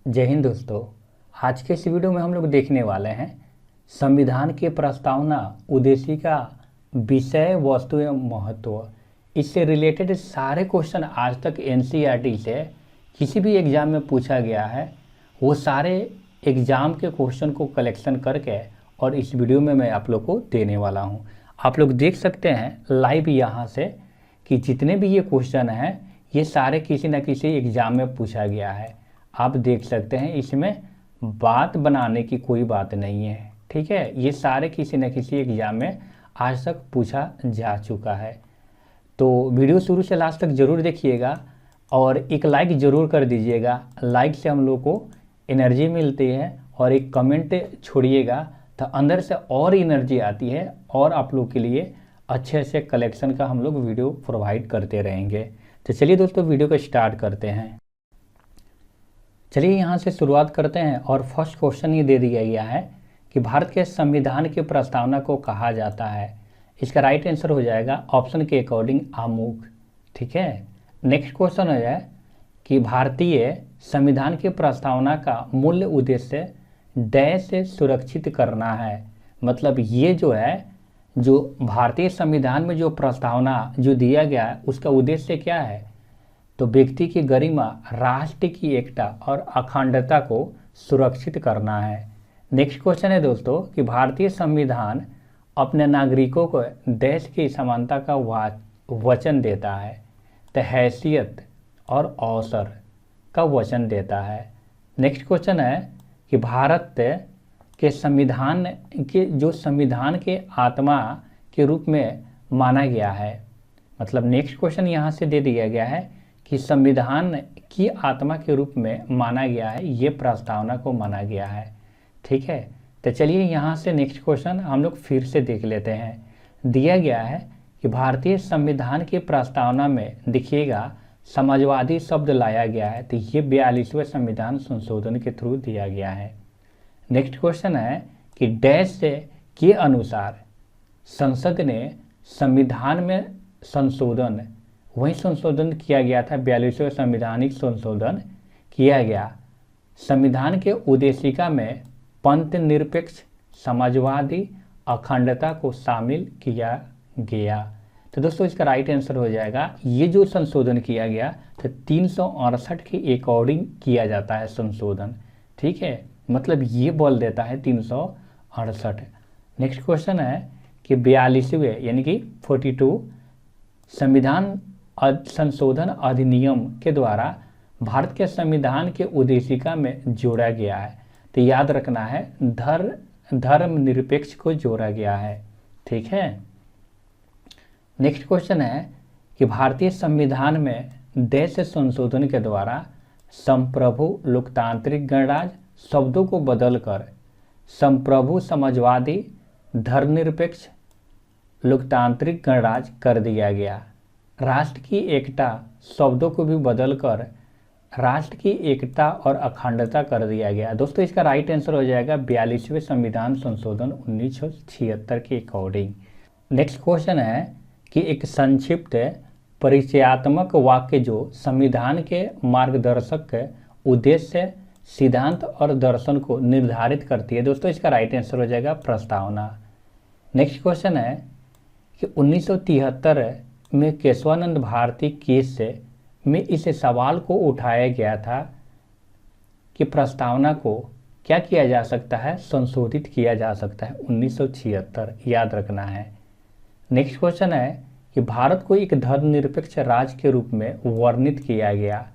जय हिंद दोस्तों। आज के इस वीडियो में हम लोग देखने वाले हैं संविधान की प्रस्तावना, उद्देशिका, विषय वस्तु एवं महत्व। इससे रिलेटेड सारे क्वेश्चन आज तक एनसीईआरटी से किसी भी एग्ज़ाम में पूछा गया है, वो सारे एग्ज़ाम के क्वेश्चन को कलेक्शन करके और इस वीडियो में मैं आप लोग को देने वाला हूँ। आप लोग देख सकते हैं लाइव यहाँ से कि जितने भी ये क्वेश्चन हैं ये सारे किसी न किसी एग्ज़ाम में पूछा गया है। आप देख सकते हैं इसमें बात बनाने की कोई बात नहीं है, ठीक है। ये सारे किसी न किसी एग्ज़ाम में आज तक पूछा जा चुका है। तो वीडियो शुरू से लास्ट तक ज़रूर देखिएगा और एक लाइक ज़रूर कर दीजिएगा। लाइक से हम लोग को एनर्जी मिलती है और एक कमेंट छोड़िएगा तो अंदर से और एनर्जी आती है और आप लोग के लिए अच्छे से कलेक्शन का हम लोग वीडियो प्रोवाइड करते रहेंगे। तो चलिए दोस्तों वीडियो को स्टार्ट करते हैं। चलिए यहाँ से शुरुआत करते हैं और फर्स्ट क्वेश्चन ये दे दिया गया है कि भारत के संविधान की प्रस्तावना को कहा जाता है। इसका राइट आंसर हो जाएगा ऑप्शन के अकॉर्डिंग आमुख, ठीक है। नेक्स्ट क्वेश्चन हो जाए कि भारतीय संविधान की प्रस्तावना का मूल उद्देश्य डैश से सुरक्षित करना है। मतलब ये जो है, जो भारतीय संविधान में जो प्रस्तावना जो दिया गया है उसका उद्देश्य क्या है, तो व्यक्ति की गरिमा, राष्ट्र की एकता और अखंडता को सुरक्षित करना है। नेक्स्ट क्वेश्चन है दोस्तों कि भारतीय संविधान अपने नागरिकों को देश की समानता का वचन देता है, तो हैसियत और अवसर का वचन देता है। नेक्स्ट क्वेश्चन है कि भारत के संविधान के जो संविधान के आत्मा के रूप में माना गया है। मतलब नेक्स्ट क्वेश्चन यहाँ से दे दिया गया है कि संविधान की आत्मा के रूप में माना गया है, ये प्रस्तावना को माना गया है, ठीक है। तो चलिए यहाँ से नेक्स्ट क्वेश्चन हम लोग फिर से देख लेते हैं। दिया गया है कि भारतीय संविधान की प्रस्तावना में देखिएगा समाजवादी शब्द लाया गया है, तो ये 42वें संविधान संशोधन के थ्रू दिया गया है। नेक्स्ट क्वेश्चन है कि डैश के अनुसार संसद ने संविधान में संशोधन, वही संशोधन किया गया था, 42वें संविधानिक संशोधन किया गया। संविधान के उद्देशिका में पंथ निरपेक्ष, समाजवादी, अखंडता को शामिल किया गया। तो दोस्तों इसका राइट आंसर हो जाएगा, ये जो संशोधन किया गया तो 368 के अकॉर्डिंग किया जाता है संशोधन, ठीक है। मतलब ये बोल देता है 368। नेक्स्ट क्वेश्चन है कि 42वें यानी कि 42 संविधान संशोधन अधिनियम के द्वारा भारत के संविधान के उद्देशिका में जोड़ा गया है। तो याद रखना है धर्मनिरपेक्ष को जोड़ा गया है, ठीक है। नेक्स्ट क्वेश्चन है कि भारतीय संविधान में देश संशोधन के द्वारा संप्रभु, लोकतांत्रिक गणराज्य शब्दों को बदलकर संप्रभु, समाजवादी, धर्मनिरपेक्ष, लोकतांत्रिक गणराज्य कर दिया गया। राष्ट्र की एकता शब्दों को भी बदलकर राष्ट्र की एकता और अखंडता कर दिया गया। दोस्तों इसका राइट आंसर हो जाएगा 42वें संविधान संशोधन 1976 के अकॉर्डिंग। नेक्स्ट क्वेश्चन है कि एक संक्षिप्त परिचयात्मक वाक्य जो संविधान के मार्गदर्शक उद्देश्य, सिद्धांत और दर्शन को निर्धारित करती है। दोस्तों इसका राइट आंसर हो जाएगा प्रस्तावना। नेक्स्ट क्वेश्चन है कि 1973 में केशवानंद भारती केस में इस सवाल को उठाया गया था कि प्रस्तावना को क्या किया जा सकता है, संशोधित किया जा सकता है। 1976 याद रखना है। नेक्स्ट क्वेश्चन है कि भारत को एक धर्मनिरपेक्ष राज्य के रूप में वर्णित किया गया।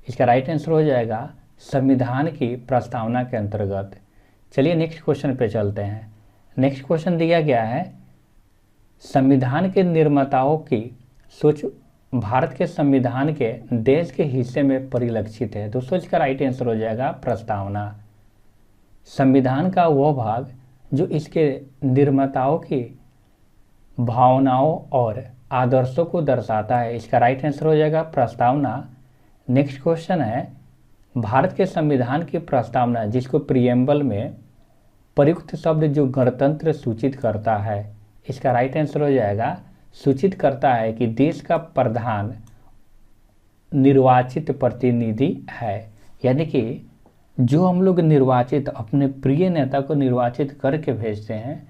इसका राइट आंसर हो जाएगा संविधान की प्रस्तावना के अंतर्गत। चलिए नेक्स्ट क्वेश्चन पे चलते हैं। नेक्स्ट क्वेश्चन दिया गया है संविधान के निर्माताओं की सोच भारत के संविधान के देश के हिस्से में परिलक्षित है। दोस्तों इसका राइट आंसर हो जाएगा प्रस्तावना। संविधान का वह भाग जो इसके निर्माताओं की भावनाओं और आदर्शों को दर्शाता है। इसका राइट आंसर हो जाएगा प्रस्तावना। नेक्स्ट क्वेश्चन है भारत के संविधान की प्रस्तावना जिसको प्रियम्बल में प्रयुक्त शब्द जो गणतंत्र सूचित करता है। इसका राइट आंसर हो जाएगा सूचित करता है कि देश का प्रधान निर्वाचित प्रतिनिधि है, यानी कि जो हम लोग निर्वाचित अपने प्रिय नेता को निर्वाचित करके भेजते हैं,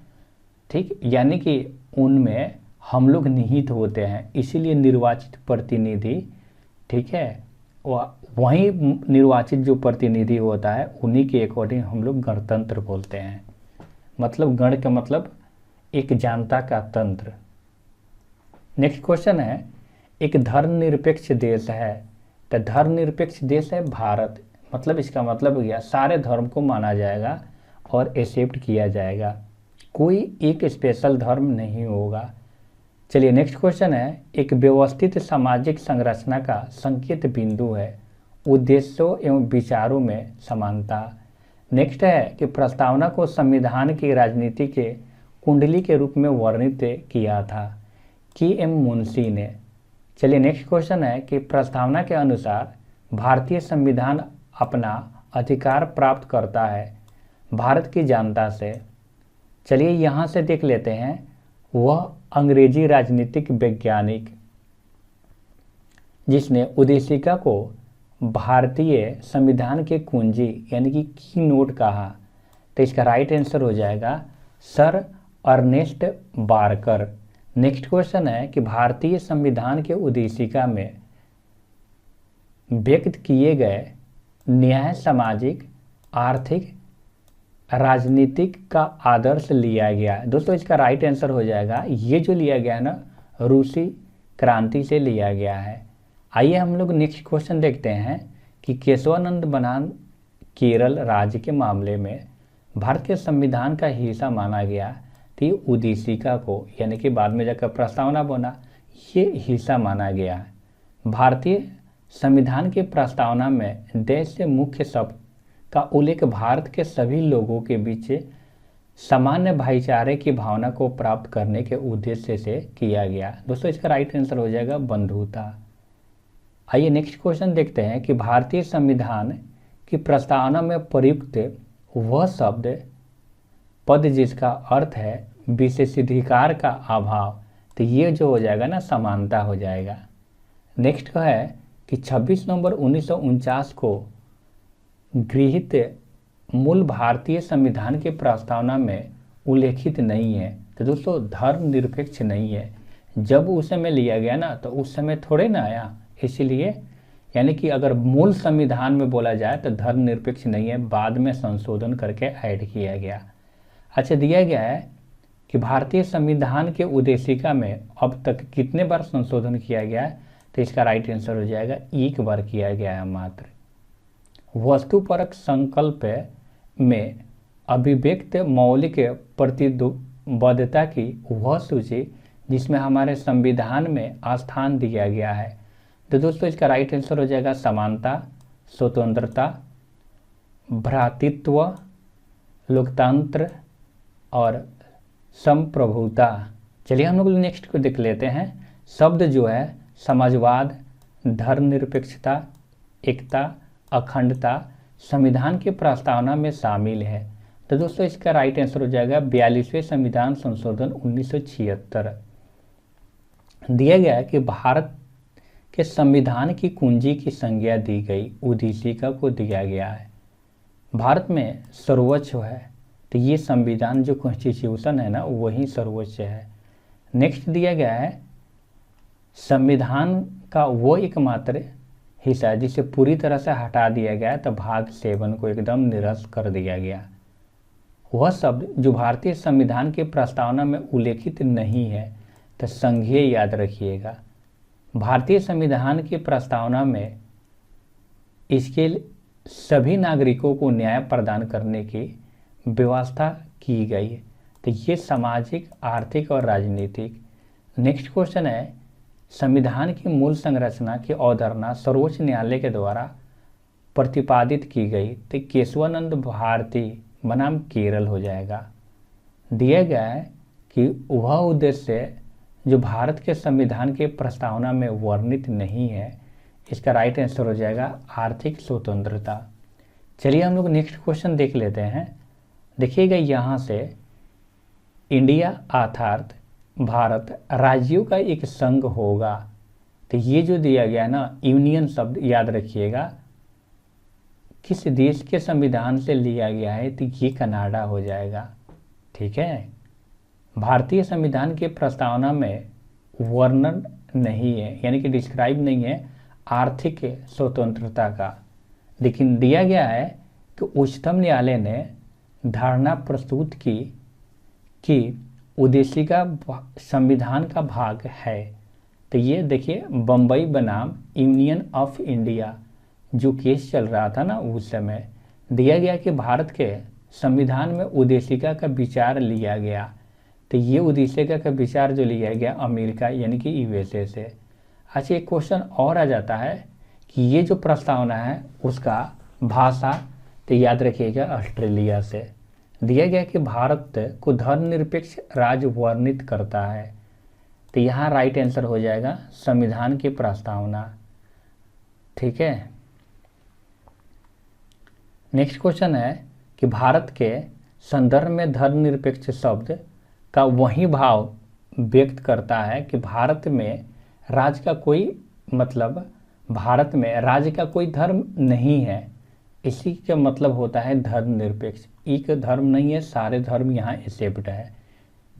ठीक, यानी कि उनमें हम लोग निहित होते हैं, इसीलिए निर्वाचित प्रतिनिधि, ठीक है, वही निर्वाचित जो प्रतिनिधि होता है उन्हीं के अकॉर्डिंग हम लोग गणतंत्र बोलते हैं। मतलब गण का मतलब एक जनता का तंत्र। नेक्स्ट क्वेश्चन है, एक धर्मनिरपेक्ष देश है, तो धर्मनिरपेक्ष देश है भारत, मतलब इसका मतलब हो गया सारे धर्म को माना जाएगा और एक्सेप्ट किया जाएगा, कोई एक स्पेशल धर्म नहीं होगा। चलिए नेक्स्ट क्वेश्चन है, एक व्यवस्थित सामाजिक संरचना का संकेत बिंदु है, उद्देश्यों एवं विचारों में समानता। नेक्स्ट है कि प्रस्तावना को संविधान की राजनीति के कुंडली के रूप में वर्णित किया था के.एम. मुंशी ने। चलिए नेक्स्ट क्वेश्चन है कि प्रस्तावना के अनुसार भारतीय संविधान अपना अधिकार प्राप्त करता है भारत की जनता से। चलिए यहाँ से देख लेते हैं, वह अंग्रेजी राजनीतिक वैज्ञानिक जिसने उद्देशिका को भारतीय संविधान के कुंजी यानी कि की नोट कहा, तो इसका राइट आंसर हो जाएगा sir Ernest Barker. Next question है कि भारतीय संविधान के उद्देशिका में व्यक्त किए गए न्याय सामाजिक आर्थिक राजनीतिक का आदर्श लिया गया। दोस्तों इसका राइट आंसर हो जाएगा, ये जो लिया गया ना रूसी क्रांति से लिया गया है। आइए हम लोग नेक्स्ट क्वेश्चन देखते हैं कि केशवानंद बनाम केरल राज्य के मामले में भारत के संविधान का हिस्सा माना गया, तो ये उद्देशिका को यानी कि बाद में जाकर प्रस्तावना बना, ये हिस्सा माना गया है। भारतीय संविधान की प्रस्तावना में देश से मुख्य शब्द का उल्लेख भारत के सभी लोगों के बीच सामान्य भाईचारे की भावना को प्राप्त करने के उद्देश्य से किया गया। दोस्तों इसका राइट आंसर हो जाएगा बंधुता। आइए नेक्स्ट क्वेश्चन देखते हैं कि भारतीय संविधान की प्रस्तावना में प्रयुक्त वह शब्द पद जिसका अर्थ है विशेषाधिकार का अभाव, तो ये जो हो जाएगा ना समानता हो जाएगा। नेक्स्ट का है कि 26 नवंबर 1949 को गृहीत मूल भारतीय संविधान के प्रस्तावना में उल्लेखित नहीं है, तो दोस्तों धर्मनिरपेक्ष नहीं है। जब उस समय लिया गया ना तो उस समय थोड़े ना आया, इसीलिए यानी कि अगर मूल संविधान में बोला जाए तो धर्मनिरपेक्ष नहीं है, बाद में संशोधन करके ऐड किया गया। अच्छा, दिया गया है कि भारतीय संविधान के उद्देशिका में अब तक कितने बार संशोधन किया गया है, तो इसका राइट आंसर हो जाएगा एक बार किया गया है मात्र। वस्तुपरक संकल्प में अभिव्यक्त मौलिक प्रतिबद्धता की वह सूची जिसमें हमारे संविधान में स्थान दिया गया है, तो दोस्तों इसका राइट आंसर हो जाएगा समानता, स्वतंत्रता, भ्रातृत्व, लोकतंत्र और संप्रभुता। चलिए हम लोग नेक्स्ट को देख लेते हैं। शब्द जो है समाजवाद, धर्मनिरपेक्षता, एकता, अखंडता संविधान की प्रस्तावना में शामिल है, तो दोस्तों इसका राइट आंसर हो जाएगा 42वें संविधान संशोधन 1976। दिया गया है कि भारत के संविधान की कुंजी की संज्ञा दी गई उद्देशिका को दिया गया है। भारत में सर्वोच्च है, तो ये संविधान जो कॉन्स्टिट्यूशन है ना वही सर्वोच्च है। नेक्स्ट दिया गया है संविधान का वो एकमात्र हिस्सा है जिसे पूरी तरह से हटा दिया गया, तो भाग 7 को एकदम निरस्त कर दिया गया। वह शब्द जो भारतीय संविधान की प्रस्तावना में उल्लेखित नहीं है, तो संघीय याद रखिएगा। भारतीय संविधान की प्रस्तावना में इसके सभी नागरिकों को न्याय प्रदान करने की व्यवस्था की गई है, तो ये सामाजिक, आर्थिक और राजनीतिक। नेक्स्ट क्वेश्चन है संविधान की मूल संरचना की अवधारणा सर्वोच्च न्यायालय के द्वारा प्रतिपादित की गई, तो केशवानंद भारती बनाम केरल हो जाएगा। दिया गया है कि वह उद्देश्य जो भारत के संविधान के प्रस्तावना में वर्णित नहीं है, इसका राइट आंसर हो जाएगा आर्थिक स्वतंत्रता। चलिए हम लोग नेक्स्ट क्वेश्चन देख लेते हैं। देखिएगा यहाँ से इंडिया अर्थात भारत राज्यों का एक संघ होगा, तो ये जो दिया गया ना यूनियन शब्द याद रखिएगा, किस देश के संविधान से लिया गया है, तो ये कनाडा हो जाएगा। ठीक है। भारतीय संविधान के प्रस्तावना में वर्णन नहीं है, यानी कि डिस्क्राइब नहीं है आर्थिक स्वतंत्रता का, लेकिन दिया गया है कि उच्चतम न्यायालय ने धारणा प्रस्तुत की कि उद्देशिका संविधान का भाग है। तो ये देखिए बम्बई बनाम यूनियन ऑफ इंडिया जो केस चल रहा था ना, उस समय दिया गया कि भारत के संविधान में उद्देशिका का विचार लिया गया। तो ये उद्देशिका का विचार जो लिया गया अमेरिका यानी कि यूएसए से। अच्छा, एक क्वेश्चन और आ जाता है कि ये जो प्रस्तावना है उसका भाषा, तो याद रखिएगा ऑस्ट्रेलिया से। दिया गया कि भारत को धर्मनिरपेक्ष राज्य वर्णित करता है। तो यहाँ राइट आंसर हो जाएगा संविधान की प्रस्तावना। ठीक है। नेक्स्ट क्वेश्चन है कि भारत के संदर्भ में धर्मनिरपेक्ष शब्द का वही भाव व्यक्त करता है कि भारत में राज्य का कोई भारत में राज्य का कोई धर्म नहीं है। इसी का मतलब होता है धर्मनिरपेक्ष। एक धर्म नहीं है, सारे धर्म यहाँ एक्सेप्ट है।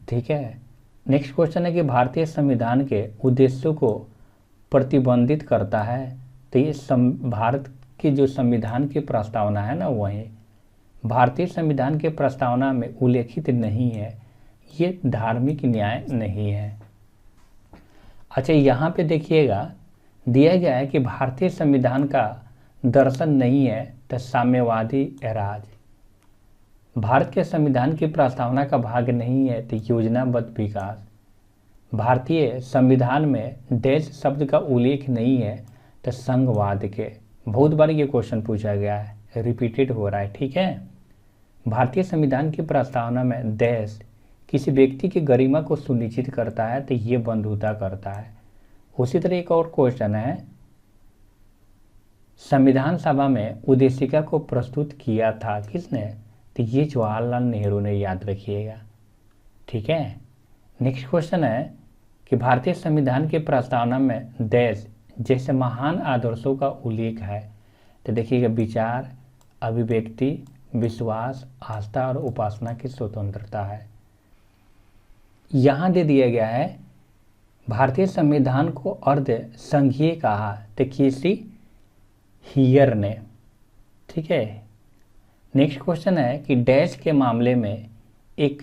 ठीक है। नेक्स्ट क्वेश्चन है कि भारतीय संविधान के उद्देश्यों को प्रतिबंधित करता है। तो ये भारत की जो संविधान की प्रस्तावना है ना, वही भारतीय संविधान के प्रस्तावना में उल्लेखित नहीं है। ये धार्मिक न्याय नहीं है। अच्छा, यहाँ पे देखिएगा दिया गया है कि भारतीय संविधान का दर्शन नहीं है तो साम्यवादी राज। भारत के संविधान की प्रस्तावना का भाग नहीं है तो योजनाबद्ध विकास। भारतीय संविधान में देश शब्द का उल्लेख नहीं है तो संघवाद के। बहुत बार ये क्वेश्चन पूछा गया है, रिपीटेड हो रहा है। ठीक है। भारतीय संविधान की प्रस्तावना में देश किसी व्यक्ति की गरिमा को सुनिश्चित करता है तो ये बंधुता करता है। उसी तरह एक और क्वेश्चन है, संविधान सभा में उद्देशिका को प्रस्तुत किया था किसने, तो ये जवाहरलाल नेहरू ने, याद रखिएगा। ठीक है। नेक्स्ट क्वेश्चन है कि भारतीय संविधान की प्रस्तावना में देश जैसे महान आदर्शों का उल्लेख है। तो देखिएगा विचार, अभिव्यक्ति, विश्वास, आस्था और उपासना की स्वतंत्रता है। यहाँ दे दिया गया है भारतीय संविधान को अर्ध संघीय कहा तो किसी हियर ने। ठीक है। नेक्स्ट क्वेश्चन है कि डैश के मामले में एक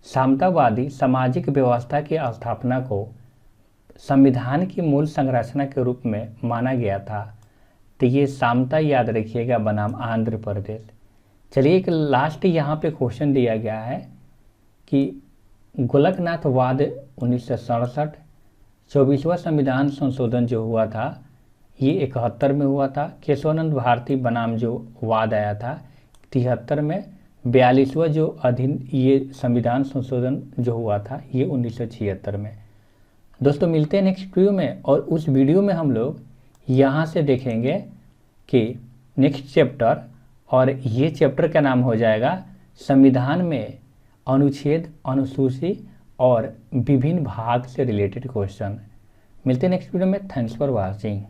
समतावादी सामाजिक व्यवस्था की स्थापना को संविधान की मूल संरचना के रूप में माना गया था। तो ये समता, याद रखिएगा, बनाम आंध्र प्रदेश। चलिए एक लास्ट यहाँ पे क्वेश्चन दिया गया है कि गोलकनाथवाद 1967, 24वां संविधान संशोधन जो हुआ था ये 71 में हुआ था। केशवानंद भारती बनाम जो वाद आया था 73 में। 42वां जो ये संविधान संशोधन जो हुआ था ये 1976 में। दोस्तों मिलते हैं नेक्स्ट वीडियो में, और उस वीडियो में हम लोग यहाँ से देखेंगे कि नेक्स्ट चैप्टर, और ये चैप्टर का नाम हो जाएगा संविधान में अनुच्छेद, अनुसूची और विभिन्न भाग से रिलेटेड क्वेश्चन। मिलते हैं नेक्स्ट वीडियो में। Thanks for watching.